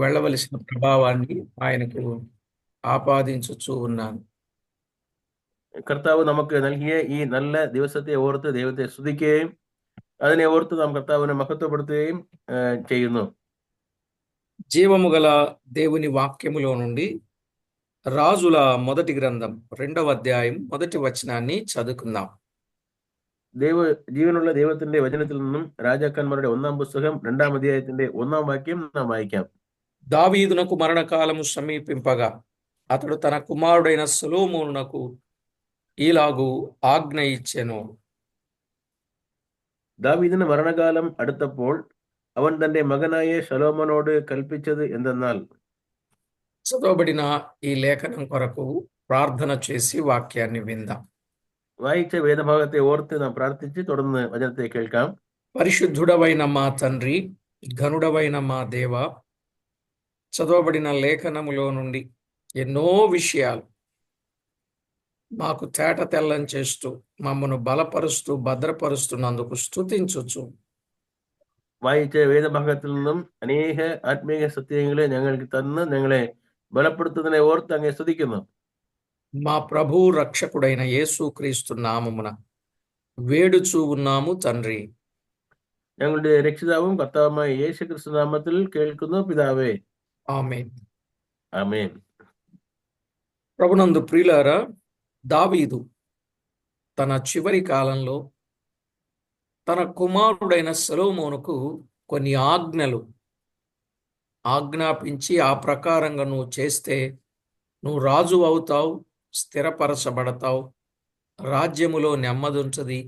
వెళ్ళవలసిన ప్రభావాన్ని ఆయనకు ఆపాదించుచూ ఉన్నాను. കർത്താവ് നമുക്ക് നൽകിയ ഈ നല്ല ദിവസത്തെ ഓർത്ത് ദൈവത്തെ സ്തുതിക്കുകയും അതിനെ ഓർത്ത് നാം കർത്താവിനെ മഹത്വപ്പെടുത്തുകയും ചെയ്യുന്നു. జీవము గల దేవుని వాక్యములో నుండి రాజుల మొదటి గ్రంథం 2వ అధ్యాయం 1వ వచనాన్ని చదువుకుందాం. ജീവനുള്ള ദൈവത്തിന്റെ വചനത്തിൽ നിന്നും രാജാക്കന്മാരുടെ 1ാം പുസ്തകം 2ാം അധ്യായത്തിന്റെ 1ാം വാക്യം നാം വായിക്കാം. దావీదునకు మరణకాలము సమీపింపగా అతడు తన కుమారుడైన సొలొమోనునకు ఈలాగు ఆజ్ఞ ఇచ్చెను. ദാവീദിന് മരണകാലം അടുത്തപ്പോൾ അവൻ തന്റെ മകനായ ശലോമോനോട് കൽപ്പിച്ചത് എന്തെന്നാൽ, చదవబడిన ఈ లేఖనం కొరకు ప్రార్థన చేసి వాక్యాన్ని విందాం. വായിച്ച വേദഭാഗത്തെ ഓർത്ത് നാം പ്രാർത്ഥിച്ച് തുടർന്ന് വചനത്തെ കേൾക്കാം. పరిశుద్ధుడవైన మా తండ్రి, ఘనుడవైన మా దేవ, చదవబడిన లేఖనములో నుండి ఎన్నో విషయాలు మాకు తేట తెల్లం చేస్తూ మమ్మను బలపరుస్తూ భద్రపరుస్తున్నందుకు స్తుతించుచు, വായിച്ച വേദഭാഗത്തിൽ നിന്നും അനേക ആത്മീയ സത്യങ്ങളെ ഞങ്ങൾക്ക് തന്ന് ഞങ്ങളെ ബലപ്പെടുത്തുന്നതിനെ ഓർത്ത് അങ്ങേ സ്തുതിക്കുന്നു. మా ప్రభు రక్షకుడైన యేసుక్రీస్తు నామమున వేడుచూ ఉన్నాము తండ్రి. ഞങ്ങളുടെ രക്ഷിതാവും കർത്താവുമായ യേശു ക്രിസ്തു നാമത്തിൽ കേൾക്കുന്നു പിതാവേ. ఆమేన్. ആമേൻ. ప్రభునందు ప్రియులారా, దావీదు తన చివరి కాలంలో తన కుమారుడైన సొలొమోనుకు కొన్ని ఆజ్ఞలు ఆజ్ఞాపించి, ఆ ప్రకారంగా నువ్వు చేస్తే నువ్వు రాజు అవుతావు, స్థిరపరచబడతావు, రాజ్యములో నెమ్మదుంచది,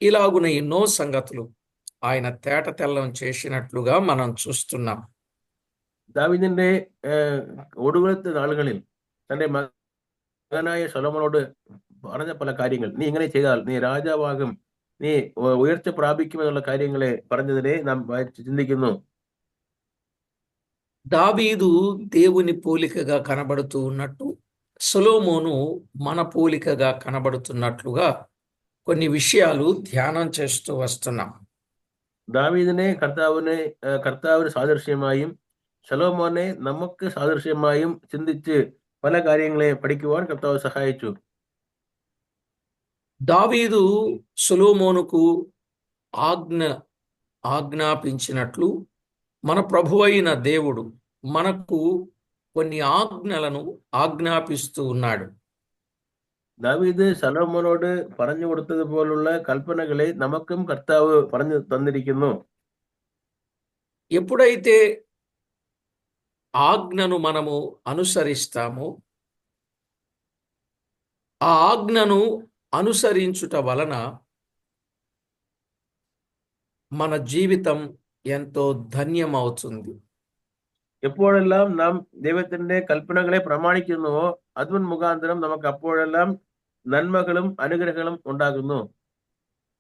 ఇలాగున ఎన్నో సంగతులు ఆయన తేట తెల్లం చేసినట్లుగా మనం చూస్తున్నాం. ദാവീദിന്റെ ഒടുവിലത്തെ നാളുകളിൽ തന്റെ മകനായ ശലോമോനോട് പറഞ്ഞ പല കാര്യങ്ങൾ, നീ ഇങ്ങനെ ചെയ്താൽ നീ രാജാവാകും, നീ ഉയർച്ച പ്രാപിക്കുമെന്നുള്ള കാര്യങ്ങളെ പറഞ്ഞതിനെ നാം ചിന്തിക്കുന്നു. దావీదు దేవుని పోలికగా కనబడుతూ ఉన్నట్టు సొలొమోను మన పోలికగా కనబడుతున్నట్లుగా కొన్ని విషయాలు ధ్యానం చేస్తూ వస్తున్నాం. ദാവീദിനെ കർത്താവിന് സാദൃശ്യമായും ശലോമോനെ നമുക്ക് സാദൃശ്യമായും ചിന്തിച്ച് പല കാര്യങ്ങളെ പഠിക്കുവാൻ കർത്താവ് സഹായിച്ചു. దావీదు సొలొమోనుకు ఆజ్ఞాపించినట్లు మన ప్రభువైన దేవుడు మనకు కొన్ని ఆజ్ఞలను ఆజ్ఞాపిస్తూ ఉన్నాడు. ദാവീദ് ശലോമോനോട് പറഞ്ഞു കൊടുത്തതുപോലുള്ള കൽപ്പനകളെ നമുക്കും കർത്താവ് പറഞ്ഞു തന്നിരിക്കുന്നു. ఎప్పుడైతే ఆజ్ఞను మనము అనుసరిస్తామో, ఆ ఆజ్ఞను అనుసరించుట వలన మన జీవితం ఎంతో ధన్యమవుతుంది. എപ്പോഴെല്ലാം നാം ദൈവത്തിന്റെ കൽപ്പനകളെ പ്രമാണിക്കുന്നുവോ അതുൻ മുഖാന്തരം നമുക്ക് അപ്പോഴെല്ലാം നന്മകളും അനുഗ്രഹങ്ങളും ഉണ്ടാകുന്നു.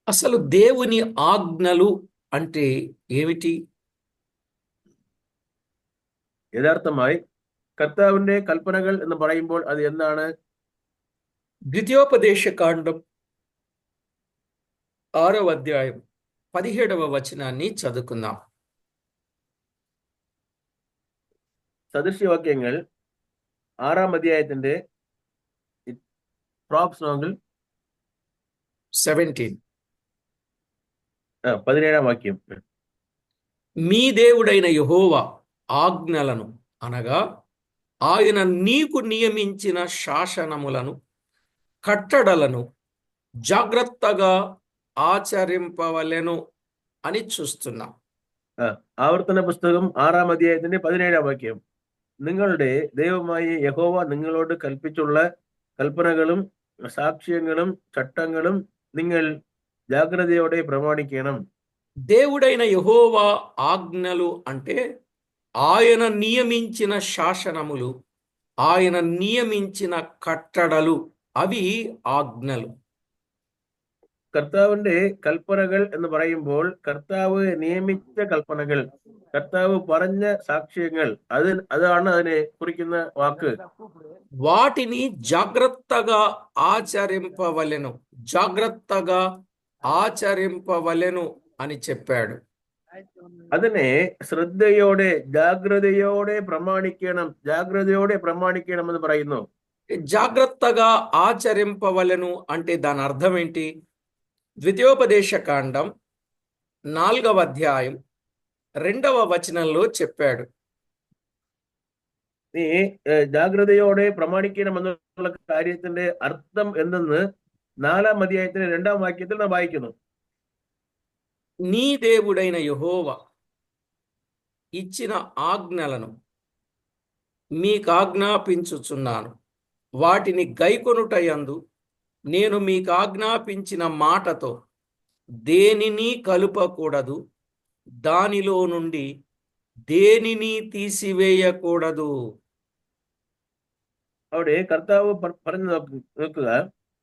అసలు దేవుని ఆజ్ఞలు అంటే ఏమిటి? യഥാർത്ഥമായി കർത്താവിന്റെ കൽപ്പനകൾ എന്ന് പറയുമ്പോൾ അത് എന്താണ്? ద్వితీయోపదేశ కాండం 6వ అధ్యాయం 17వ వచనాన్ని చదువుకుందాం. സദൃശ്യവാക്യങ്ങൾ 6ാം അധ്യായത്തിന്റെ പ്രോപ്സ് നോങ്കിൽ 17ാം వాక్యం. మీ దేవుడైన యెహోవా ఆజ్ఞలను అనగా ఆయన నీకు నియమించిన శాసనములను కట్టడలను జాగ్రత్తగా ఆచరింపవలెను అని చూస్తున్నాం. ആവർത്തന പുസ്തകം 6ാം അധ്യായത്തിന്റെ 17ാം വാക്യം. നിങ്ങളുടെ ദൈവമായ യഹോവ നിങ്ങളോട് കൽപ്പിച്ചുള്ള കൽപ്പനകളും സാക്ഷ്യങ്ങളും ചട്ടങ്ങളും നിങ്ങൾ జాగ్రత్తയോടെ ప్రమాణించడం. దేవుడైన యెహోవా ఆజ్ఞలు అంటే ఆయన నియమించిన శాసనములు, ఆయన నియమించిన కట్టడలు, అవి ఆజ్ఞలు. കർത്താവിന്റെ കൽപ്പനകൾ എന്ന് പറയുമ്പോൾ കർത്താവ് നിയമിച്ച കൽപ്പനകൾ, കർത്താവ് പറഞ്ഞ സാക്ഷ്യങ്ങൾ, അതാണ് അതിനെ കുറിക്കുന്ന വാക്ക്. వాటిని జాగ్రత్తగా ఆచరింపవలెను, జాగ్రత్తగా ఆచరింపవలెను అని చెప్పాడు. അതിനെ ശ്രദ്ധയോടെ ജാഗ്രതയോടെ പ്രമാണിക്കണം എന്ന് പറയുന്നു. జాగ్రత్తగా ఆచరింపవలెను అంటే దాని అర్థం ఏంటి? ద్వితీయోపదేశ కాండం 4వ అధ్యాయం 2వ వచనంలో చెప్పాడు. നീ ജാഗ്രതയോടെ പ്രമാണിക്കണം എന്നുള്ള കാര്യത്തിന്റെ അർത്ഥം എന്തെന്ന് 4ാം അധ്യായത്തിന്റെ 2ാം വാക്യത്തിൽ നാം വായിക്കുന്നു. నీ దేవుడైన యెహోవా ఇచ్చిన ఆజ్ఞలను మీకు ఆజ్ఞాపించుచున్నాను, వాటిని గైకొనుటయందు నేను మీకు ఆజ్ఞాపించిన మాటతో దేనిని కలుపకూడదు, దానిలో నుండి దేనిని తీసివేయకూడదు. അവിടെ കർത്താവ് പറഞ്ഞു നോക്കുക,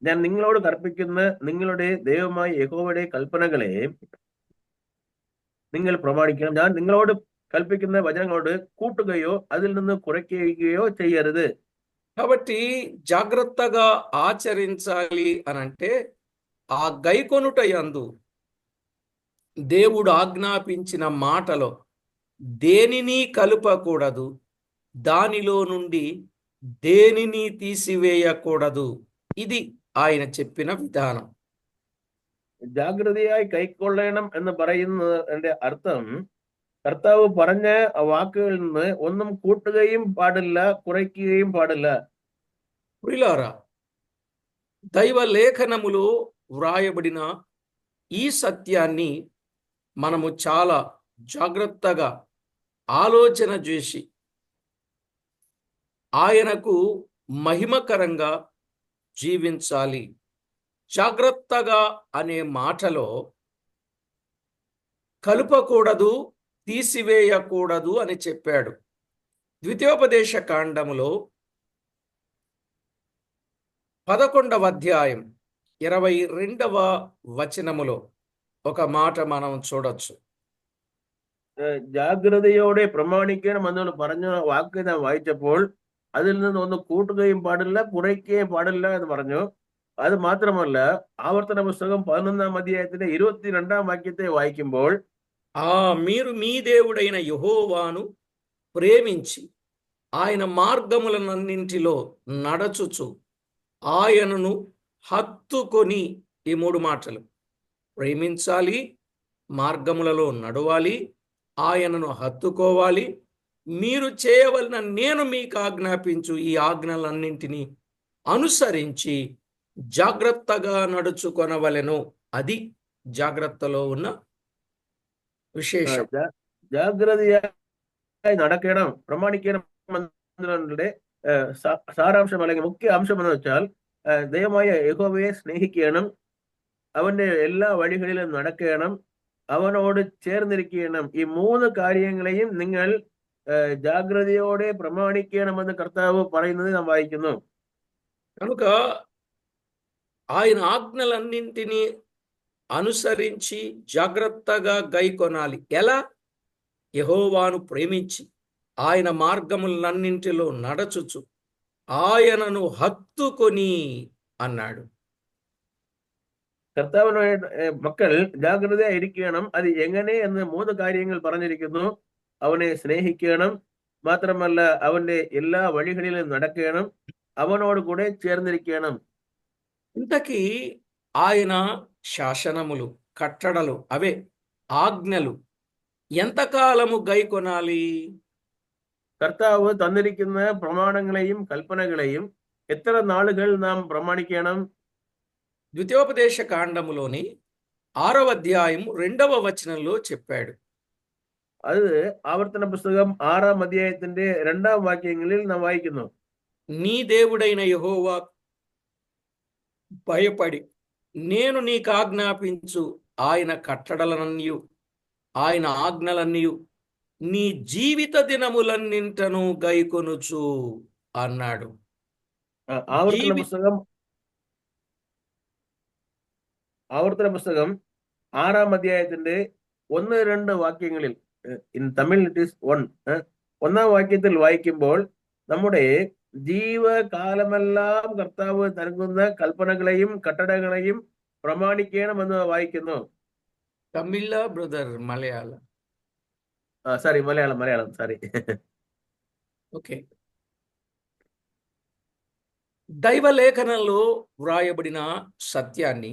ഞാൻ നിങ്ങളോട് കൽപ്പിക്കുന്ന നിങ്ങളുടെ ദൈവമായ യഹോവയുടെ കൽപ്പനകളെ നിങ്ങൾ പ്രമാണിക്കണം. ഞാൻ നിങ്ങളോട് కల్పిస్తున్న వచనങ്ങളోട് కూటుగయో അതിൽ നിന്ന് കുറയ്ക്കുകയോ చేయరుது. కాబట్టి జాగ్రత్తగా ఆచరించాలి అనంటే ఆ గైకొనుట యందు దేవుడు ఆజ్ఞాపించిన మాటలో దేనిని కలుపకూడదు, దానిలో నుండి దేనిని తీసివేయకూడదు. ఇది ఆయన చెప్పిన విధానం. ജാഗ്രതയായി കൈക്കൊള്ളണം എന്ന് പറയുന്നതിന്റെ അർത്ഥം കർത്താവ് പറഞ്ഞ വാക്കുകളിൽ നിന്ന് ഒന്നും കൂട്ടുകയും പാടില്ല, കുറയ്ക്കുകയും పాడిల్ల. ప్రియులారా, దైవ లేఖనములో వ్రాయబడిన ఈ సత్యాన్ని మనము చాలా జాగ్రత్తగా ఆలోచన చేసి ఆయనకు మహిమకరంగా జీవించాలి. జాగ్రత్తగా అనే మాటలో కలుపకూడదు, తీసివేయకూడదు అని చెప్పాడు. ద్వితీయోపదేశ కాండములో 11వ అధ్యాయం 22వ వచనములో ఒక మాట మనం చూడొచ్చు. ജാഗ്രതയോടെ പ്രമാണിക്കണം എന്ന് പറഞ്ഞ വാക്ക് നാം വായിച്ചപ്പോൾ അതിൽ നിന്ന് ഒന്ന് കൂട്ടുകയും പാടില്ല, കുറയ്ക്കുകയും പാടില്ല എന്ന് പറഞ്ഞു. അത് മാത്രമല്ല, ആവർത്തന പുസ്തകം 11ാം അധ്യായത്തിന്റെ 22ാം വാക്യത്തെ వాయికింబోల్ మీరు మీ దేవుడైన యెహోవాను ప్రేమించి ఆయన మార్గములనన్నింటిలో నడచుచు ఆయనను హత్తుకొని, ఈ 3 మాటలు, ప్రేమించాలి, మార్గములలో నడవాలి, ఆయనను హత్తుకోవాలి, మీరు చేయవలన నేను మీకు ఆజ్ఞాపించు ఈ ఆజ్ఞలన్నింటినీ అనుసరించి జాగ్రత్తగా నడుచుకొనవలెను. అది జాగ్రత్తలో ఉన్న విశేషం. ജാഗ്രതയായി നടക്കണം, പ്രമാണിക്കണം എന്നതിന്റെ സാരാംശം അല്ലെങ്കിൽ മുഖ്യ അംശം എന്ന് വെച്ചാൽ ദൈവമായ യഹോവയെ സ്നേഹിക്കണം, അവന്റെ എല്ലാ വഴികളിലും നടക്കണം, അവനോട് ചേർന്നിരിക്കണം. ഈ 3 കാര്യങ്ങളെയും നിങ്ങൾ ജാഗ്രതയോടെ പ്രമാണിക്കണമെന്ന് കർത്താവ് പറയുന്നത് നാം വായിക്കുന്നു. కనుక ఆయన ఆజ్ఞలన్నింటినీ అనుసరించి జాగ్రత్తగా గైకొనాలి. ఎలా? యెహోవాను ప్రేమించి ఆయన మార్గములన్నింటిలో నడచుచు ఆయనను హత్తుకొని అన్నాడు. കർത്താവിനോട് മക്കൾ ജാഗ്രതയായിരിക്കണം. അത് എങ്ങനെ എന്ന് 3 കാര്യങ്ങൾ പറഞ്ഞിരിക്കുന്നു. അവനെ സ്നേഹിക്കണം, മാത്രമല്ല അവന്റെ എല്ലാ വഴികളിലും നടക്കണം, അവനോട് കൂടെ ചേർന്നിരിക്കണം. ఇంతకీ ఆయన శాసనములు, కట్టడలు, అవే ఆజ్ఞలు ఎంతకాలము గైకొనాలి? കർത്താവ് തന്നിരിക്കുന്ന പ്രമാണങ്ങളെയും കൽപ്പനകളെയും എത്ര നാളുകൾ നാം പ്രമാണിക്കണം? ద్వితీయోపదేశ కాండములోని 6వ అధ్యాయం 2వ వచనంలో చెప్పాడు. അത് ആവർത്തന പുസ്തകം 6ാം അധ്യായത്തിന്റെ 2ാം വാക്യങ്ങളിൽ നാം വായിക്കുന്നു. నీ దేవుడైన యెహోవా భయపడి నేను నీకు ఆజ్ఞాపించు ఆయన కట్టడలనన్నియు ఆయన ఆజ్ఞలన్నీయు నీ జీవిత దినములన్నింటను గైకొనుచు అన్నాడు. ആവർത്തന പുസ്തകം 6ാം അധ്യായത്തിന്റെ 1-2 വാക്യങ്ങളിൽ, ഇൻ തമിഴ് ഇറ്റ് ഈസ് 1ാം വാക്യത്തിൽ വായിക്കുമ്പോൾ നമ്മുടെ ജീവകാലമെല്ലാം കർത്താവ് നൽകുന്ന കൽപ്പനകളെയും കട്ടടങ്ങളെയും പ്രമാണിക്കണമെന്ന് വായിക്കുന്നു. తమిళ బ్రదర్ మలయాళ సారీ, మలయాళం సారీ. ఓకే. దైవ లేఖనంలో వ్రాయబడిన సత్యాన్ని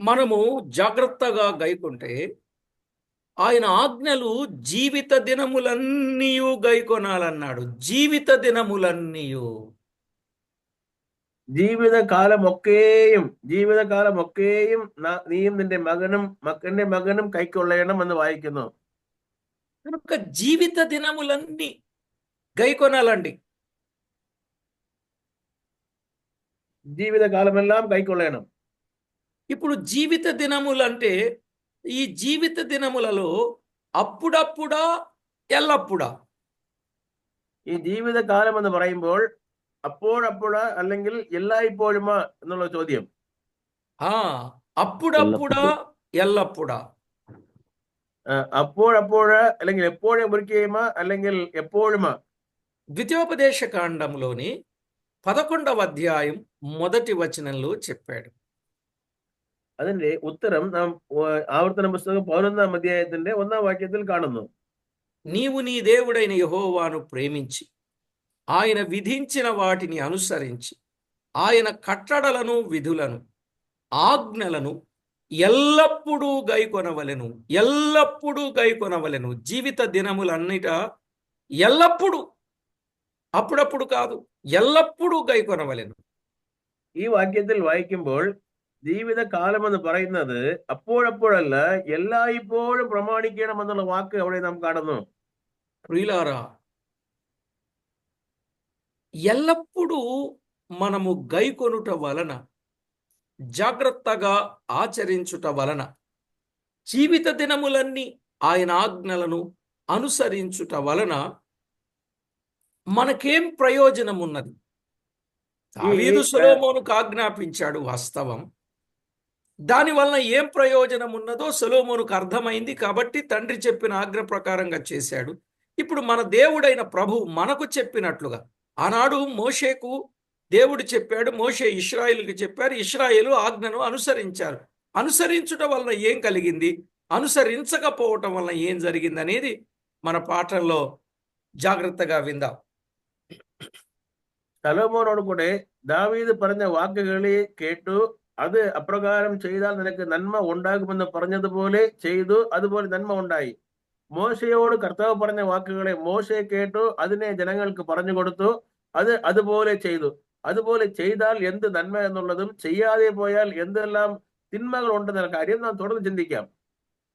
మనము జాగ్రత్తగా గైకొంటే ఆయన ఆజ్ఞలు జీవిత దినములన్నీయు గైకొనాలన్నాడు. జీవిత దినములన్నీయు. ജീവിതകാലമൊക്കെയും നീയും നിന്റെ മകനും കൈക്കൊള്ളണം എന്ന് വായിക്കുന്നു. కనుక జీవిత దినములన్నీ గైకొనాలండి. ജീവിതകാലമെല്ലാം കൈക്കൊള്ളണം. ఇప్పుడు జీవిత దినములంటే ఈ జీవిత దినములలో అప్పుడప్పుడా ఎల్లప్పుడా? ഈ ജീവിതകാലം എന്ന് പറയുമ്പോൾ അപ്പോഴപ്പോഴാ അല്ലെങ്കിൽ എല്ലായ്പ്പോഴുമാ എന്നുള്ള ചോദ്യം. అప్పుడప్పుడా ఎల్లప్పుడా? అപ്പോഴപ്പോഴా അല്ലെങ്കിൽ എപ്പോഴും ഒരിക്കലുമാ അല്ലെങ്കിൽ എപ്പോഴുമാ? ద్వితీయోపదేశ కాండంలోని 11వ అధ్యాయం 1వ వచనంలో చెప్పాడు. അതിന്റെ ഉത്തരം നാം ആവർത്തന പുസ്തകം 11ാം അധ്യായത്തിന്റെ 1ാം വാക്യത്തിൽ കാണുന്നു. నీవు నీ దేవుడైన యెహోవాను ప్రేమించి ఆయన విధించిన వాటిని అనుసరించి ఆయన కట్టడలను విధులను ఆజ్ఞలను ఎల్లప్పుడూ గైకొనవలెను. ఎల్లప్పుడూ గైకొనవలెను. జీవిత దినములన్నిట ఎల్లప్పుడూ, అప్పుడప్పుడు కాదు, ఎల్లప్పుడూ గైకొనవలెను. ഈ വാക്യത്തിൽ വായിക്കുമ്പോൾ ജീവിതകാലം എന്ന് പറയുന്നത് അപ്പോഴപ്പോഴല്ല എല്ലായ്പ്പോഴും പ്രമാണിക്കണമെന്നുള്ള വാക്ക് അവിടെ നാം കാണുന്നു. ప్రియులారా, ఎల్లప్పుడూ మనము గైకొనుట వలన, జాగ్రత్తగా ఆచరించుట వలన, జీవిత దినములన్నీ ఆయన ఆజ్ఞలను అనుసరించుట వలన మనకేం ప్రయోజనం ఉన్నది? దావీదు సొలొమోనుకు ఆజ్ఞాపించాడు, వాస్తవం. దానివలన ఏం ప్రయోజనం ఉన్నదో సొలొమోనుకు అర్థమైంది కాబట్టి తండ్రి చెప్పిన ఆజ్ఞ ప్రకారంగా చేశాడు. ఇప్పుడు మన దేవుడైన ప్రభువు మనకు చెప్పినట్లుగా ఆనాడు మోషేకు దేవుడు చెప్పాడు, మోషే ఇశ్రాయేలుకి చెప్పారు, ఇశ్రాయేలు ఆజ్ఞను అనుసరించారు. అనుసరించుట వలన ఏం కలిగింది, అనుసరించకపోవటం వలన ఏం జరిగింది అనేది మన పాఠంలో జాగ్రత్తగా విందాం. സലോമോനോട് കൂടെ ദാവീദ് പറഞ്ഞ വാക്കുകളെ കേട്ടു, അത് അപ്രകാരം ചെയ്താൽ നിനക്ക് നന്മ ഉണ്ടാകുമെന്ന് പറഞ്ഞതുപോലെ ചെയ്തു, അതുപോലെ നന്മ ഉണ്ടായി. മോശയോട് കർത്താവ് പറഞ്ഞ വാക്കുകളെ മോശെ കേട്ടു, അതിനെ ജനങ്ങൾക്ക് പറഞ്ഞു കൊടുത്തു, അത് അതുപോലെ ചെയ്തു. അതുപോലെ ചെയ്താൽ എന്ത് നന്മ എന്നുള്ളതും ചെയ്യാതെ പോയാൽ എന്തെല്ലാം തിന്മകൾ ഉണ്ടെന്ന കാര്യം നാം തുടർന്ന് ചിന്തിക്കാം.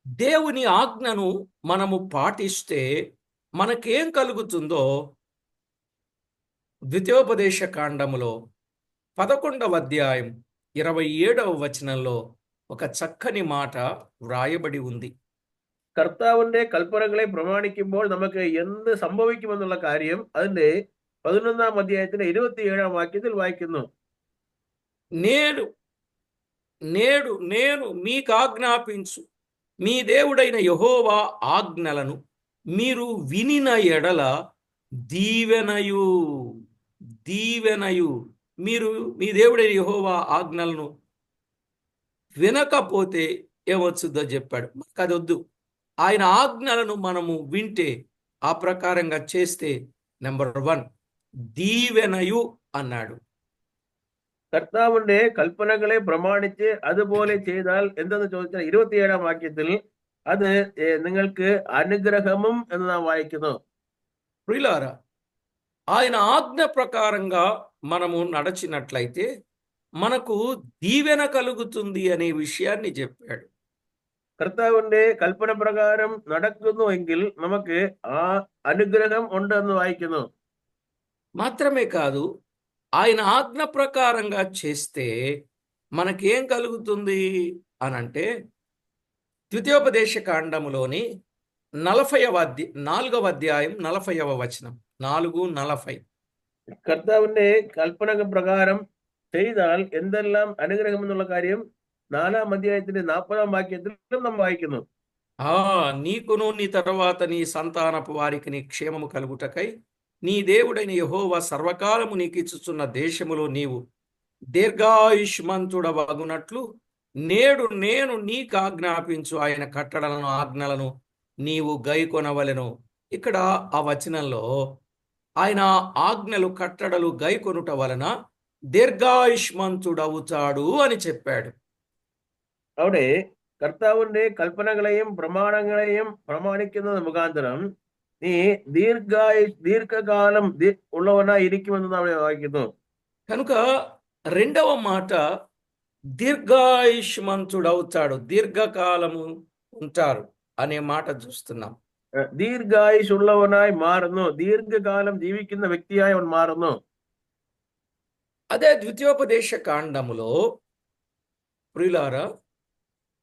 దేవుని ఆజ్ఞను మనము పాటిస్తే మనకేం కలుగుతుందో ద్వితీయోపదేశ కాండములో 11వ అధ్యాయం 27వ వచనంలో ఒక చక్కని మాట వ్రాయబడి ఉంది. കർത്താവിന്റെ കൽപ്പനകളെ പ്രമാണിക്കുമ്പോൾ നമുക്ക് എന്ത് സംഭവിക്കുമെന്നുള്ള കാര്യം അതിന്റെ 11ാം അധ്യായത്തിന്റെ 27ാം വാക്യത്തിൽ വായിക്കുന്നു. నేడు నేడు నేను మీకు ఆజ్ఞాపించు మీ దేవుడైన యెహోవా ఆజ్ఞలను మీరు వినిన ఎడల దీవెనయు దీవెనయు. మీరు మీ దేవుడైన యెహోవా ఆజ్ఞలను వినకపోతే ఏమొచ్చుద్దో చెప్పాడు. మాకు అది వద్దు. ఆయన ఆజ్ఞలను మనము వింటే, ఆ ప్రకారంగా చేస్తే, నెంబర్ 1 దీవెనయు అన్నాడు. കർത്താവിന്റെ കൽപ്പനകളെ പ്രമാണിച്ച് അതുപോലെ ചെയ്താൽ എന്തെന്ന് ചോദിച്ചാൽ 27ാം വാക്യത്തിൽ അത് നിങ്ങൾക്ക് അനുഗ്രഹമും എന്ന് നാം വായിക്കുന്നു. ప్రియులారా, ఆయన ఆజ్ఞ ప్రకారంగా మనము నడచినట్లయితే మనకు దీవెన కలుగుతుంది అనే విషయాన్ని చెప్పాడు. കർത്താവിന്റെ കൽപ്പന പ്രകാരം നടക്കുന്നുവെങ്കിൽ നമുക്ക് ആ അനുഗ്രഹം ഉണ്ടെന്ന് വായിക്കുന്നു. మాత్రమే కాదు, ఆయన ఆజ్ఞ ప్రకారంగా చేస్తే మనకేం కలుగుతుంది అనంటే ద్వితీయోపదేశ కాండములోని 4వ అధ్యాయం 40వ వచనం, 4:40. കർത്താവിന്റെ കൽപ്പന പ്രകാരം ചെയ്താൽ എന്തെല്ലാം അനുഗ്രഹം എന്നുള്ള കാര്യം 4ാം അധ്യായത്തിന്റെ 40ാം വാക്യത്തിലും നാം വായിക്കുന്നു. నీకును నీ తర్వాత నీ సంతానపు వారికి నీ క్షేమము కలుగుటకై నీ దేవుడైన యెహోవా సర్వకాలము నీకు ఇచ్చుచున్న దేశములో నీవు దీర్ఘాయుష్మంతుడవగునట్లు నేడు నేను నీకు ఆజ్ఞాపించు ఆయన కట్టడలను ఆజ్ఞలను నీవు గైకొనవలెను. ఇక్కడ ఆ వచనంలో ఆయన ఆజ్ఞలు కట్టడలు గైకొనుట వలన దీర్ఘాయుష్మంతుడవుతాడు అని చెప్పాడు. അവിടെ കർത്താവിന്റെ കൽപ്പനകളെയും പ്രമാണങ്ങളെയും പ്രമാണിക്കുന്നത് മുഖാന്തരം നീ ദീർഘകാലം ഉള്ളവനായി ഇരിക്കുമെന്ന് നാം വായിക്കുന്നു. కనుక రెండవ మాట దీర్ఘాయుష్మంతుడవుతాడు, దీర్ఘకాలము ఉంటారు అనే మాట చూస్తున్నాం. ദീർഘായുസ് ഉള്ളവനായി മാറുന്നു, ദീർഘകാലം ജീവിക്കുന്ന വ്യക്തിയായി അവൻ മാറുന്നു. అదే ద్వితీయోపదేశ కాండములో ప్రియులారా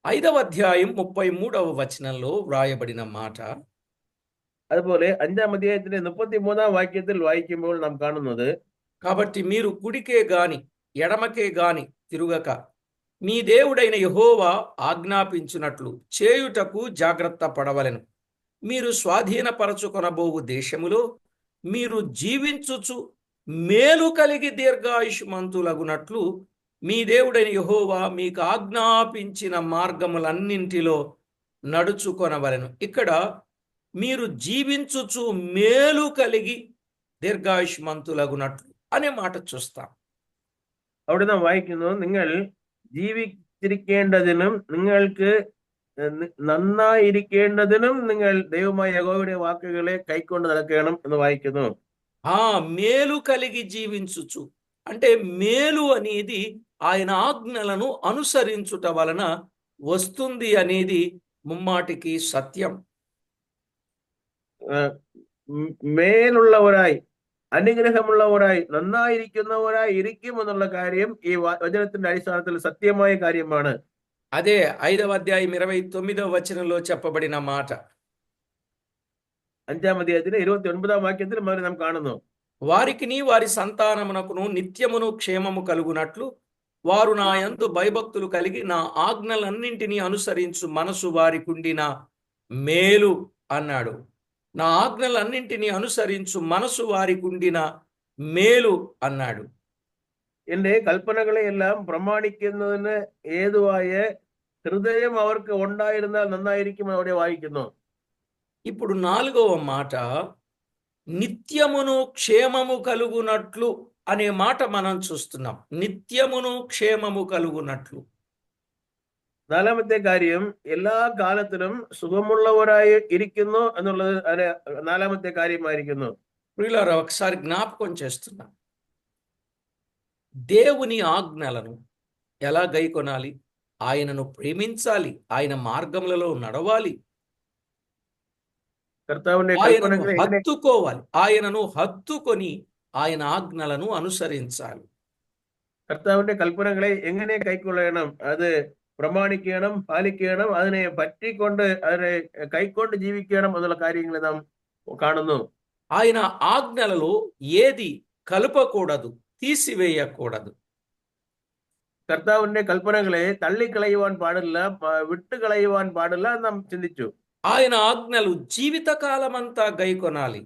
5వ అధ్యాయం 33వ వచనంలో వ్రాయబడిన మాట. അതുപോലെ 5ാം അധ്യായത്തിന്റെ 33ാം വാക്യത്തിൽ വായിക്കുമ്പോൾ നാം കാണുന്നത്, కాబట్టి మీరు కుడికే గాని ఎడమకే గాని తిరుగక మీ దేవుడైన యెహోవా ఆజ్ఞాపించునట్లు చేయుటకు జాగ్రత్త పడవలెను. మీరు స్వాధీనపరచుకొనబోవు దేశములో మీరు జీవించుచు మేలు కలిగి దీర్ఘాయుష్మంతులగునట్లు మీ దేవుడైన యెహోవా మీకు ఆజ్ఞాపించిన మార్గములన్నింటిలో నడుచుకొనవలెను. ఇక్కడ మీరు జీవించుచు మేలు కలిగి దీర్ఘాయుష్మంతులగునట్లు అనే మాట చూస్తాం. അവിടെ നാം വായിക്കുന്നു, നിങ്ങൾ ജീവിച്ചിരിക്കേണ്ടതിനും നിങ്ങൾക്ക് നന്നായിരിക്കേണ്ടതിനും നിങ്ങൾ ദൈവമായ യഹോവയുടെ വാക്കുകളെ കൈക്കൊണ്ട് നടക്കണം എന്ന് വായിക്കുന്നു. మేలు కలిగి జీవించుచు అంటే మేలు అనేది ఆయన ఆజ్ఞలను అనుసరించుట వలన వస్తుంది అనేది ముమ్మాటికి సత్యం. മേലുള്ളവരായി അനുഗ്രഹമുള്ളവരായി നന്നായിരിക്കുന്നവരായി ഇരിക്കും എന്നുള്ള കാര്യം ഈ വചനത്തിന്റെ അടിസ്ഥാനത്തിൽ സത്യമായ കാര്യമാണ്. అదే 5వ అధ్యాయం 29వ వచనంలో చెప్పబడిన మాట. 5ാം അധ്യായത്തിന്റെ 29ാം വാക്യത്തിൽ നാം കാണുന്നു, వారికిని వారి సంతానమునకును నిత్యమును క్షేమము కలుగునట్లు వారు నా యందు భయభక్తులు కలిగి నా ఆజ్ఞలన్నింటినీ అనుసరించు మనసు వారికుండిన మేలు అన్నాడు. నా ఆజ్ఞలన్నింటినీ అనుసరించు మనసు వారికుండిన మేలు అన్నాడు. എന്റെ കൽപ്പനകളെ എല്ലാം പ്രമാണിക്കുന്നതിന് ഏതുവായ ഹൃദയം അവർക്ക് ഉണ്ടായിരുന്നാൽ നന്നായിരിക്കും അവിടെ വായിക്കുന്നു. ఇప్పుడు 4వ మాట నిత్యమును క్షేమము కలుగునట్లు అనే మాట మనం చూస్తున్నాం. నిత్యమును క్షేమము కలుగునట్లు. 4ാമത്തെ കാര്യം എല്ലാ കാലത്തിലും സുഖമുള്ളവരായി ഇരിക്കുന്നു എന്നുള്ളത് 4ാമത്തെ കാര്യമായിരിക്കുന്നു. ప్రియులారా, ఒకసారి జ్ఞాపకం చేస్తున్నా, దేవుని ఆజ్ఞలను ఎలా గైకొనాలి? ఆయనను ప్రేమించాలి, ఆయన మార్గములలో నడవాలి, കർത്താവിന്റെ ఆయనను കൽപ്പനകളെ హత్తుకోవాలి, ఆయనను హత్తుకొని ఆయన ఆజ్ఞలను అనుసరించాలి. കർത്താവിന്റെ കൽപ്പനകളെ എങ്ങനെ കൈക്കൊള്ളണം, അത് പ്രമാണിക്കണം, പാലിക്കണം, അതിനെ പറ്റിക്കൊണ്ട് അതിനെ കൈക്കൊണ്ട് ജീവിക്കണം എന്നുള്ള കാര്യങ്ങൾ നാം കാണുന്നു. ఆయన ఆజ్ఞలలో ఏది కలపకూడదు, తీసివేయకూడదు. കർത്താവിന്റെ കൽപ്പനകളെ തള്ളിക്കളയുവാൻ പാടില്ല, വിട്ടുകളയുവാൻ പാടില്ല നാം ചിന്തിച്ചു. ఆయన ఆజ్ఞలు జీవితకాలమంతా గైకొనాలి.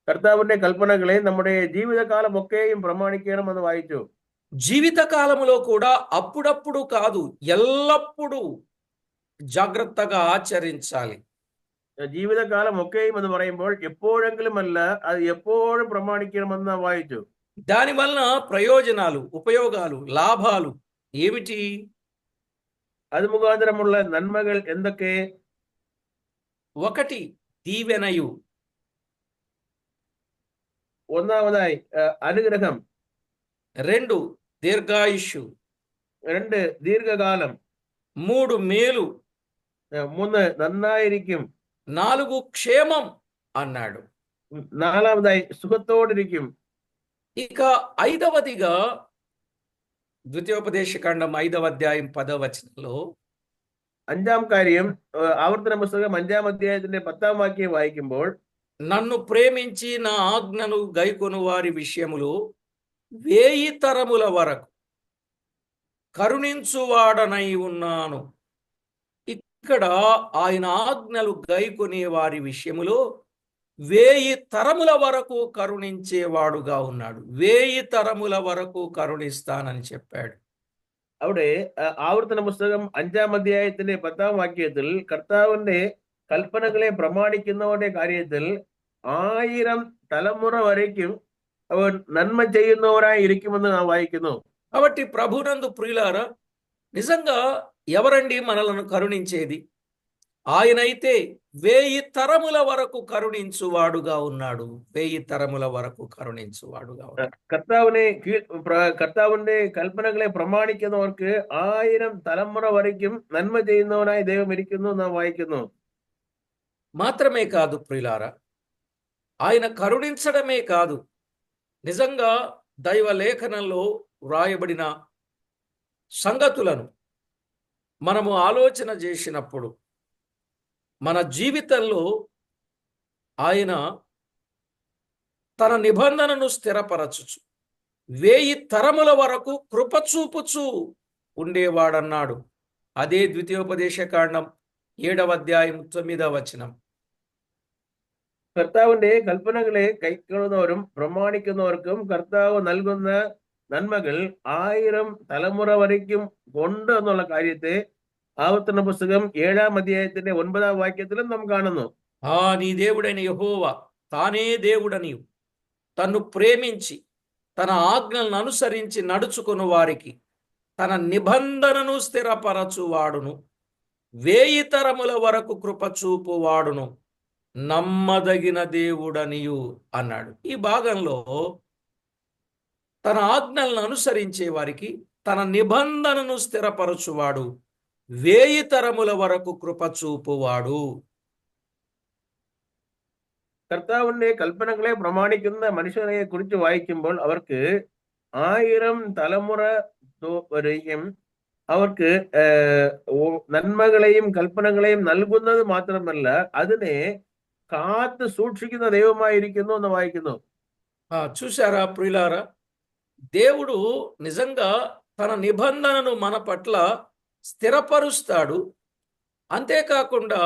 കർത്താവിന്റെ കൽപ്പനകളെ നമ്മുടെ ജീവിതകാലം ഒക്കെയും പ്രമാണിക്കണം എന്ന് വായിച്ചു. జీవితకాలములో కూడా అప్పుడప్పుడు కాదు, ఎల్లప్పుడూ జాగ్రత్తగా ఆచరించాలి. ജീവിതകാലം ഒക്കെയും എന്ന് പറയുമ്പോൾ എപ്പോഴെങ്കിലും അല്ല, അത് എപ്പോഴും പ്രമാണിക്കണമെന്ന് നാം വായിച്ചു. దాని వలన ప్రయోజనాలు, ఉపయోగాలు, లాభాలు ఏమిటి? അത് മുഖാന്തരമുള്ള നന്മകൾ എന്തൊക്കെ? 1 దీవెనయు, ഒന്നാമതായി അനുഗ്രഹം, 2 దీర్ఘాయుష్షు, 2 ദീർഘകാലം, 3 మేలు, 3 നന്നായിരിക്കും, 4 క్షేమం అన్నాడు. 4ാമതായി സുഖത്തോടിരിക്കും. ఇక 5వదిగా ద్వితీయోపదేశకాండం 5వ అధ్యాయం 10వ వచనంలో 5ാം കാര്യം ആവർത്തന പുസ്തകം 5ാം അധ്യായത്തിന്റെ 10ാം വാക്യം വായിക്കുമ്പോൾ, నన్ను ప్రేమించి నా ఆజ్ఞను గైకొను వారి విషయములో 1000 తరముల వరకు కరుణించువాడనై ఉన్నాను. ఇక్కడ ఆయన ఆజ్ఞలు గైకొనే వారి విషయములో 1000 తరముల వరకు కరుణించేవాడుగా ఉన్నాడు. 1000 తరముల వరకు కరుణిస్తానని చెప్పాడు. അവിടെ ആവർത്തന പുസ്തകം 5-ാം അധ്യായത്തിന്റെ 10-ാം വാക്യത്തിൽ കർത്താവിന്റെ കൽപ്പനകളെ പ്രമാണിക്കുന്നവരുടെ കാര്യത്തിൽ 1000 തലമുറ വരയ്ക്കും അവർ നന്മ ചെയ്യുന്നവരായി ఇరికిమందు നാം వాయిക്കുന്നു. కాబట్టి ప్రభునందు ప్రియులారా, నిజంగా ఎవరండి మనలను కరుణించేది? ఆయనైతే 1000 తరముల వరకు కరుణించువాడుగా ఉన్నాడు. 1000 తరముల వరకు కరుణించువాడుగా ఉన్నాడు. കർത്താവിന്റെ കൽപ്പനകളെ പ്രമാണിക്കുന്നവർക്ക് 1000 തലമുറ വരയ്ക്കും നന്മ ചെയ്യുന്നവനായി ദൈവം ഇരിക്കുന്നു നാം വായിക്കുന്നു. మాత్రమే కాదు ప్రియులారా, ఆయన కరుణించడమే కాదు, నిజంగా దైవ లేఖనంలో వ్రాయబడిన సంగతులను మనము ఆలోచన చేసినప్పుడు మన జీవితంలో ఆయన తన నిబంధనను స్థిరపరచుచు 1000 తరముల వరకు కృప చూపుచు ఉండేవాడన్నాడు. అదే ద్వితీయోపదేశకాండం 7వ అధ్యాయం 9వ వచనం. കർത്താവിന്റെ കൽപ്പനകളെ കൈക്കൊള്ളുന്നവരും പ്രമാണിക്കുന്നവർക്കും കർത്താവ് നൽകുന്ന നന്മകൾ 1000 തലമുറ വരയ്ക്കും ഉണ്ട് എന്നുള്ള കാര്യത്തെ ആവർത്തന പുസ്തകം 7-ാം അധ്യായത്തിന്റെ 9ാം వాక్యത്തിലും നാം കാണുന്നു. నీ దేవుడైన యెహోవా తానే దేవుడని తన్ను ప్రేమించి తన ఆజ్ఞలను అనుసరించి నడుచుకుని వారికి తన నిబంధనను స్థిరపరచువాడును, 1000 తరముల వరకు కృప చూపువాడును, నమ్మదగిన దేవుడనియు అన్నాడు. ఈ భాగంలో తన ఆజ్ఞలను అనుసరించే వారికి తన నిబంధనను స్థిరపరచువాడు, 1000 తరముల వరకు కృప చూపువాడు. കർത്താവിന്റെ കൽപ്പനകളെ പ്രമാണിക്കുന്ന മനുഷ്യരെ കുറിച്ച് വായിക്കുമ്പോൾ അവർക്ക് 1000 തലമുറ വരെയും അവർക്ക് നന്മകളെയും കൽപ്പനകളെയും നൽകുന്നത് മാത്രമല്ല അതിനെ കാത്ത് సూక్షిക്കുന്ന దైవమాയിരിക്കുന്നു എന്ന് వాయిക്കുന്നു. చూశారా ప్రియులారా, దేవుడు నిజంగా తన నిబంధనను మన పట్ల స్థిరపరుస్తాడు. అంతేకాకుండా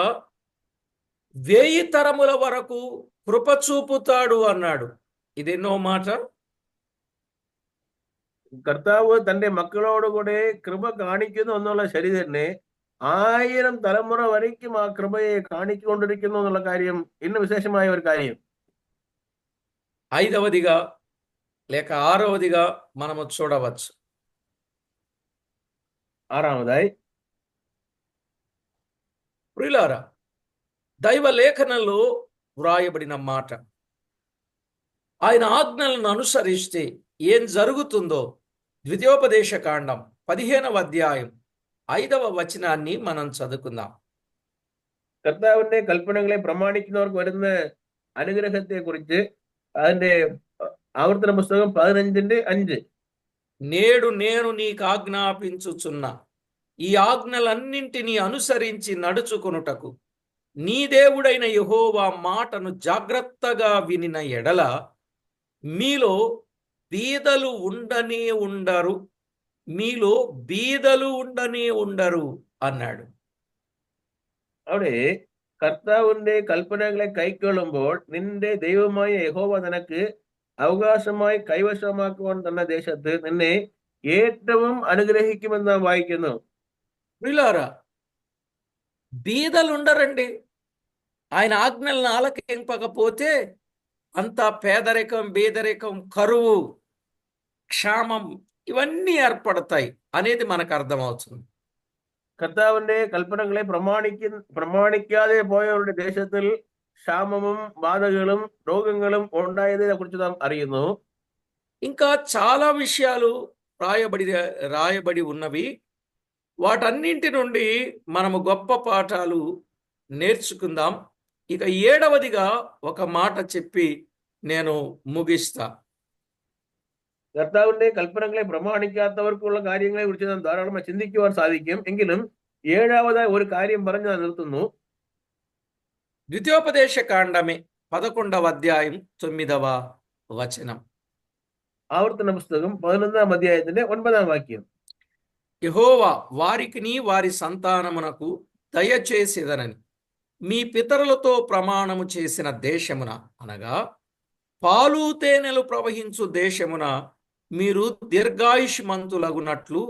1000 తరముల వరకు కృప చూపుతాడు అన్నాడు. ఇదెన్నో మాట. കർത്താവ് തന്റെ മക്കളോട് കൂടെ കൃപ കാണിക്കുന്നു എന്നുള്ള ശരി തന്നെ 1000 തലമുറ വരയ്ക്കും ആ കൃപയെ കാണിക്കൊണ്ടിരിക്കുന്നു എന്നുള്ള കാര്യം ഇന്ന് విశేషമായ ഒരു കാര്യം. 5వదిగా లేక 6వదిగా మనము చూడవచ్చు. 6వదాയി ప్రియులారా, దైవ లేఖనంలో వ్రాయబడిన మాట, ఆయన ఆజ్ఞలను అనుసరిస్తే ఏం జరుగుతుందో ద్వితీయోపదేశకాండం 15వ అధ్యాయం 5వ వచనాన్ని మనం చదువుకుందాం. കർത്താവിന്റെ കൽപ്പനകളെ പ്രമാണിക്കുന്നവർക്ക് വരുന്ന അനുഗ്രഹത്തെ കുറിച്ച് അതിന്റെ ఆవర్తన పుస్తకం 15ന്റെ 5. నేడు నేను నీకు ఆజ్ఞాపించుచున్న ఈ ఆజ్ఞలన్నింటినీ అనుసరించి నడుచుకొనుటకు నీ దేవుడైన యెహోవా మాటను జాగ్రత్తగా వినిన ఎడల మీలో బీదలు ఉండనే ఉండరు, మీలో బీదలు ఉండనే ఉండరు అన్నాడు. അവിടെ കർത്താവിന്റെ കൽപ്പനകളെ കൈക്കൊള്ളുമ്പോൾ നിന്റെ ദൈവമായ യഹോവ നിനക്ക് അവകാശമായി കൈവശമാക്കുവാൻ തന്ന ദേശത്ത് നിന്നെ ഏറ്റവും അനുഗ്രഹിക്കുമെന്ന് വായിക്കുന്നു. ప్రియులారా, బీదలు ఉండరండి. ఆయన ఆజ్ఞలను ఆలకింపకపోతే అంతా పేదరికం, బీదరికం, కరువు, క్షామం ఇవన్నీ ఏర్పడతాయి అనేది మనకు అర్థమవుతుంది. കർത്താവിന്റെ കൽപ്പനകളെ പ്രമാണിക്കാതെ പോയവരുടെ ദേശത്തിൽ ക്ഷാമവും ബാധകളും రోగങ്ങളും ഉണ്ടായതിനെ കുറിച്ച് നാം അറിയുന്നു. ఇంకా చాలా విషయాలు రాయబడి ఉన్నవి. వాటన్నింటి నుండి మనము గొప్ప పాఠాలు నేర్చుకుందాం. ఇక 7వదిగా ఒక మాట చెప్పి నేను ముగిస్తా. കർത്താവിന്റെ കൽപ്പനകളെ പ്രമാണിക്കാത്തവർക്കുള്ള കാര്യങ്ങളെ കുറിച്ച് നാം ധാരാളമായി ചിന്തിക്കുവാൻ സാധിക്കും. എങ്കിലും 7വതായി ഒരു കാര്യം പറഞ്ഞ് ഞാൻ നിർത്തുന്നു. ద్వితీయోపదేశకాండమే 11వ అధ్యాయం 9వ వచనం. ఆవర్తన పుస్తకం 11ాం అధ్యాయത്തിന്റെ 9ాం వాక్యం. యెహోవా వారికిని వారి సంతానమునకు దయచేసేదనని మీ పితరులతో ప్రమాణము చేసిన దేశమున, అనగా పాలు తేనెలు ప్రవహించు దేశమున మీరు దీర్ఘాయుష్మంతులగునట్లు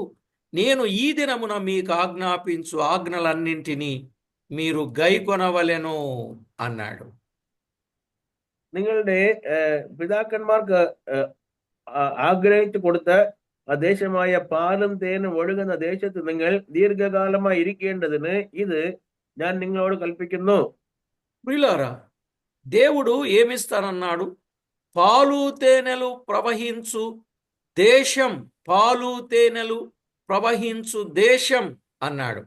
నేను ఈ దినమున మీకు ఆజ్ఞాపించు ఆజ్ఞలన్నింటినీ మీరు గైకొనవలెను అన్నాడు. നിങ്ങളുടെ പിതാക്കന്മാർക്ക് ആഗ്രഹിച്ചു കൊടുത്ത ആ ദേശമായ പാലും തേനും ഒഴുകുന്ന ദേശത്ത് നിങ്ങൾ ദീർഘകാലമായി ഇരിക്കേണ്ടതിന് ഇത് ഞാൻ നിങ്ങളോട് കൽപ്പിക്കുന്നു. ప్రియులారా, దేవుడు ఏమిస్తానన్నాడు? పాలు తేనెలు ప్రవహించు దేశం, పాలు తేనెలు ప్రవహించు దేశం అన్నాడు.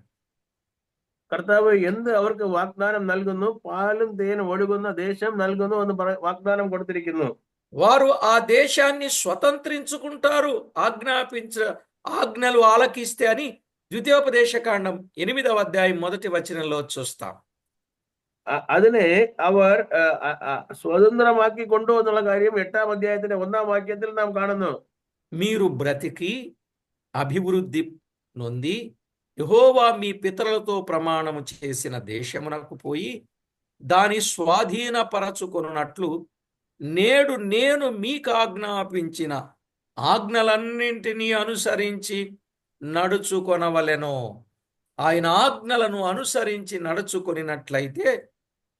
കർത്താവ് എന്ത് അവർക്ക് വാഗ്ദാനം നൽകുന്നു? പാലും തേനും ഒഴുകുന്ന ദേശം നൽകുന്നു എന്ന് വാഗ്ദാനം കൊടുത്തിരിക്കുന്നു. వారు ఆ దేశాన్ని స్వతంత్రించుకుంటారు ఆజ్ఞలు ఆలకిస్తే అని ద్వితీయోపదేశకాండం 8వ అధ్యాయం 1వ వచనంలో చూస్తాం. അതിനെ അവർ സ്വതന്ത്രമാക്കി കൊണ്ടുവന്നുള്ള കാര്യം 8ാം അധ്യായത്തിന്റെ 1ാം വാക്യത്തിൽ നാം കാണുന്നു. మీరు బ్రతికి అభివృద్ధి నొంది యెహోవా మీ పితరులతో ప్రమాణము చేసిన దేశమునకు పోయి దాని స్వాధీనపరచుకొనున్నట్లు నేడు నేను మీకు ఆజ్ఞాపించిన ఆజ్ఞలన్నింటినీ అనుసరించి నడుచుకొనవలెను. ఆయన ఆజ్ఞలను అనుసరించి నడుచుకొనినట్లయితే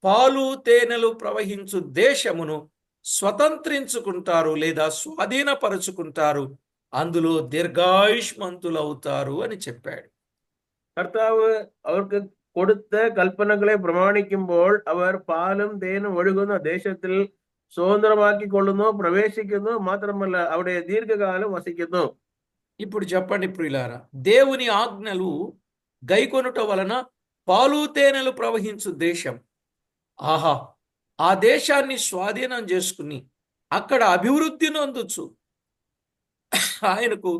పాలు తేనెలు ప్రవహించు దేశమును స్వతంత్రించుకుంటారు లేదా స్వాధీనపరుచుకుంటారు, అందులో దీర్ఘాయుష్మంతులవుతారు అని చెప్పాడు. കർത്താവ് അവർക്ക് കൊടുത്ത കൽപ്പനകളെ പ്രമാണിക്കുമ്പോൾ അവർ പാലും തേനും ഒഴുകുന്ന ദേശത്തിൽ സ്വതന്ത്രമാക്കിക്കൊള്ളുന്നു, പ്രവേശിക്കുന്നു. മാത്രമല്ല അവിടെ ദീർഘകാലം വസിക്കുന്നു. ఇప్పుడు చెప్పండి ప్రియులారా, దేవుని ఆజ్ఞలు గైకొనుట వలన పాలు తేనెలు ప్రవహించు దేశం, ఆహా, ఆ దేశాన్ని స్వాధీనం చేసుకుని అక్కడ అభివృద్ధి నొందొచ్చు, ఆయనకు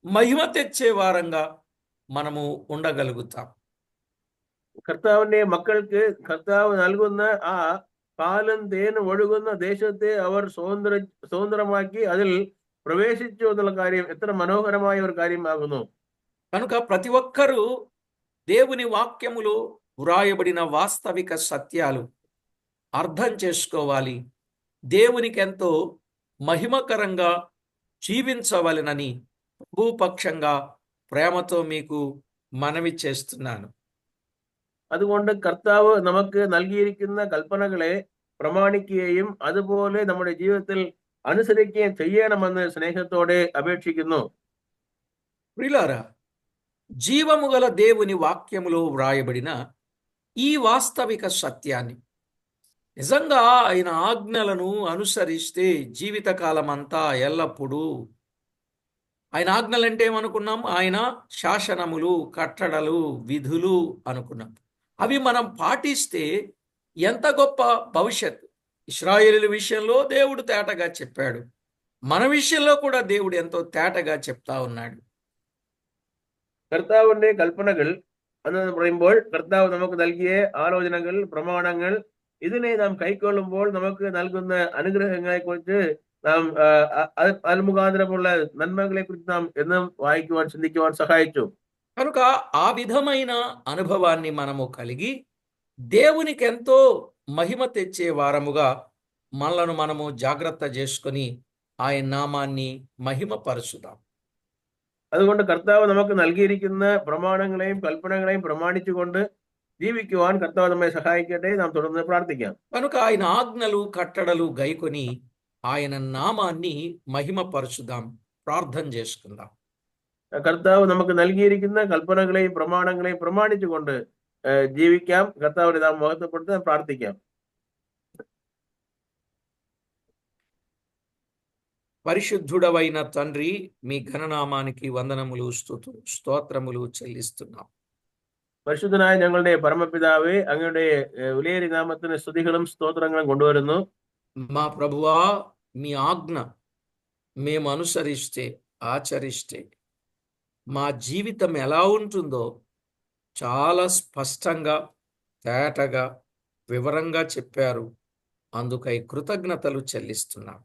మహిమ తెచ్చే వారంగా మనము ఉండగలుగుతాం. കർത്താവിന്റെ മക്കൾക്ക് കർത്താവ് നൽകുന്ന ആ പാലും തേനും ഒഴുകുന്ന ദേശത്തെ അവർ സ്വതന്ത്രമാക്കി അതിൽ ప్రవేశించు എന്നുള്ള കാര്യം എത്ര మనోహరമായ ഒരു കാര്യമാകുന്നു. కనుక ప్రతి ఒక్కరూ దేవుని వాక్యములో వ్రాయబడిన వాస్తవిక సత్యాలు అర్థం చేసుకోవాలి, దేవునికి ఎంతో మహిమకరంగా జీవించవలెనని భూపక్షంగా ప్రేమతో మీకు మనవి చేస్తున్నాను. അതുകൊണ്ട് കർത്താവ് നമുക്ക് നൽകിയിരിക്കുന്ന കൽപ്പനകളെ പ്രമാണിക്കുകയും അതുപോലെ നമ്മുടെ ജീവിതത്തിൽ അനുസരിക്കുകയും ചെയ്യണമെന്ന് സ്നേഹത്തോടെ അപേക്ഷിക്കുന്നു. ప్రియులారా, జీవము గల దేవుని వాక్యములో వ్రాయబడిన ఈ వాస్తవిక సత్యాన్ని నిజంగా ఆయన ఆజ్ఞలను అనుసరిస్తే జీవితకాలమంతా ఎల్లప్పుడూ, ఆయన ఆజ్ఞలంటే ఏమనుకున్నాం? ఆయన శాసనములు, కట్టడలు, విధులు అనుకున్నాం. అవి మనం పాటిస్తే ఎంత గొప్ప భవిష్యత్తు. ఇశ్రాయేలీయుల విషయంలో దేవుడు తేటగా చెప్పాడు, మన విషయంలో కూడా దేవుడు ఎంతో తేటగా చెప్తా ఉన్నాడు. കർത്താവിന്റെ കൽപ്പനകൾ എന്ന് പറയുമ്പോൾ കർത്താവ് നമുക്ക് നൽകിയ ആലോചനകൾ, പ്രമാണങ്ങൾ, ഇതിനെ നാം കൈക്കൊള്ളുമ്പോൾ നമുക്ക് നൽകുന്ന അനുഗ്രഹങ്ങളെ കുറിച്ച് നാം അത് മുഖാന്തരമുള്ള നന്മകളെ കുറിച്ച് നാം എന്നും വായിക്കുവാൻ, ചിന്തിക്കുവാൻ സഹായിച്ചു. కనుక ఆ విధమైన అనుభవాన్ని మనము కలిగి దేవునికి ఎంతో మహిమ తెచ్చే వారముగా మనలను మనము జాగ్రత్త చేసుకొని ఆయన నామాన్ని మహిమపరచుదాం. അതുകൊണ്ട് കർത്താവ് നമുക്ക് നൽകിയിരിക്കുന്ന പ്രമാണങ്ങളെയും കൽപ്പനകളെയും പ്രമാണിച്ചുകൊണ്ട് ജീവിക്കുവാൻ കർത്താവ് നമ്മെ സഹായിക്കട്ടെ. നാം തുടർന്ന് പ്രാർത്ഥിക്കാം. కనుక ఆయన ఆజ్ఞలు, కట్టడలు గైకొని ఆయన నామాన్ని మహిమపరచుదాం. ప్రార్థన చేసుకుందాం. കർത്താവ് നമുക്ക് നൽകിയിരിക്കുന്ന കൽപ്പനകളെയും പ്രമാണങ്ങളെയും പ്രമാണിച്ചുകൊണ്ട് ജീവിക്കാം. കർത്താവിനെ നാം മഹത്വപ്പെടുത്താൻ പ്രാർത്ഥിക്കാം. పరిశుద్ధుడవైన తండ్రి, మీ ఘననామానికి వందనములు, స్తోత్రములు చెల్లిస్తున్నాం. പരിശുദ്ധനായ ഞങ്ങളുടെ പരമപിതാവേ, അങ്ങയുടെ വിലയേറിയ നാമത്തിന് സ്തുതികളും സ്തോത്രങ്ങളും കൊണ്ടുവരുന്നു. మా ప్రభువా, మీ ఆజ్ఞ మేము అనుసరిస్తే, ఆచరిస్తే మా జీవితం ఎలా ఉంటుందో చాలా స్పష్టంగా, తేటగా, వివరంగా చెప్పారు. అందుకై కృతజ్ఞతలు చెల్లిస్తున్నాం.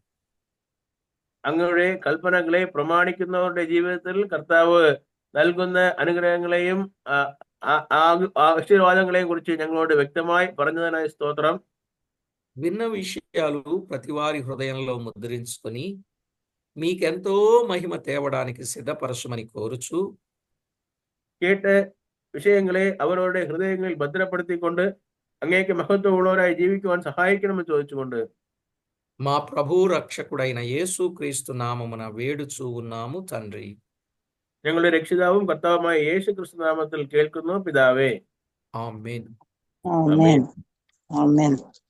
അങ്ങയുടെ കൽപ്പനകളെ പ്രമാണിക്കുന്നവരുടെ ജീവിതത്തിൽ കർത്താവ് നൽകുന്ന അനുഗ്രഹങ്ങളെയും ആശീർവാദങ്ങളെയും കുറിച്ച് ഞങ്ങളോട് വ്യക്തമായി പറഞ്ഞതിനായി സ്തോത്രം. విన్న విషయాలు ప్రతి వారి హృదయంలో ముద్రించుకొని మీకెంతో మహిమ తేవడానికి సిద్ధపరచమని కోరుచు കേട്ട വിഷയങ്ങളെ അവരുടെ ഹൃദയങ്ങളിൽ ഭദ്രപ്പെടുത്തിക്കൊണ്ട് അങ്ങേക്ക് മഹത്വമുള്ളവരായി ജീവിക്കുവാൻ സഹായിക്കണമെന്ന് ചോദിച്ചുകൊണ്ട് మా ప్రభు రక్షకుడైన యేసుక్రీస్తు నామమున వేడుచూ ఉన్నాము తండ్రి. ഞങ്ങളുടെ രക്ഷിതാവും കർത്താവുമായ യേശു ക്രിസ്തു നാമത്തിൽ കേൾക്കുന്നു പിതാവേ. ఆమేన్. ആമേൻ. Amen. Amen.